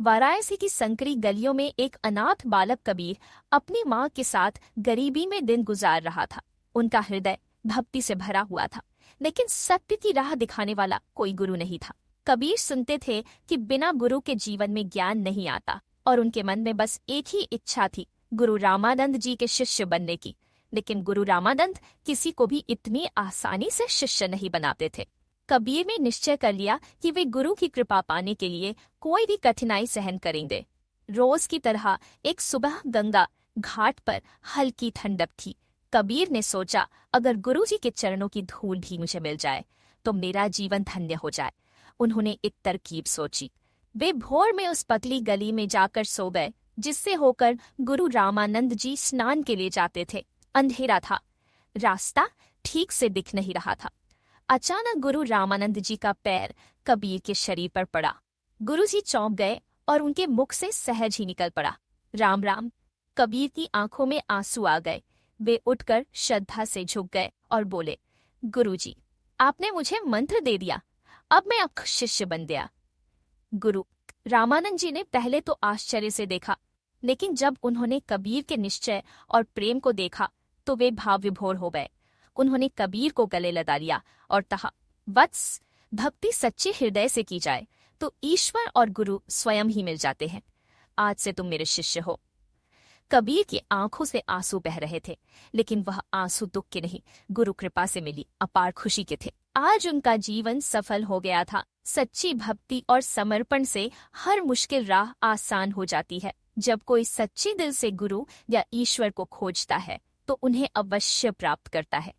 वाराणसी की संकरी गलियों में एक अनाथ बालक कबीर अपनी माँ के साथ गरीबी में दिन गुजार रहा था। उनका हृदय भक्ति से भरा हुआ था, लेकिन सत्य की राह दिखाने वाला कोई गुरु नहीं था। कबीर सुनते थे कि बिना गुरु के जीवन में ज्ञान नहीं आता, और उनके मन में बस एक ही इच्छा थी, गुरु रामानंद जी के शिष्य बनने की। लेकिन गुरु रामानंद किसी को भी इतनी आसानी से शिष्य नहीं बनाते थे। कबीर ने निश्चय कर लिया कि वे गुरु की कृपा पाने के लिए कोई भी कठिनाई सहन करेंगे। रोज की तरह एक सुबह गंगा घाट पर हल्की ठंडक थी। कबीर ने सोचा, अगर गुरु जी के चरणों की धूल भी मुझे मिल जाए तो मेरा जीवन धन्य हो जाए। उन्होंने एक तरकीब सोची। वे भोर में उस पतली गली में जाकर सो गए जिससे होकर गुरु रामानंद जी स्नान के लिए जाते थे। अंधेरा था, रास्ता ठीक से दिख नहीं रहा था। अचानक गुरु रामानंद जी का पैर कबीर के शरीर पर पड़ा। गुरु जी चौंक गए और उनके मुख से सहज ही निकल पड़ा, राम राम। कबीर की आंखों में आंसू आ गए। वे उठकर श्रद्धा से झुक गए और बोले, गुरु जी, आपने मुझे मंत्र दे दिया, अब मैं आपका शिष्य बन गया। गुरु रामानंद जी ने पहले तो आश्चर्य से देखा, लेकिन जब उन्होंने कबीर के निश्चय और प्रेम को देखा तो वे भाव विभोर हो गए। उन्होंने कबीर को गले लगा लिया और कहा, वत्स, भक्ति सच्चे हृदय से की जाए तो ईश्वर और गुरु स्वयं ही मिल जाते हैं। आज से तुम मेरे शिष्य हो। कबीर की आंखों से आंसू बह रहे थे, लेकिन वह आंसू दुख के नहीं, गुरु कृपा से मिली अपार खुशी के थे। आज उनका जीवन सफल हो गया था। सच्ची भक्ति और समर्पण से हर मुश्किल राह आसान हो जाती है। जब कोई सच्चे दिल से गुरु या ईश्वर को खोजता है तो उन्हें अवश्य प्राप्त करता है।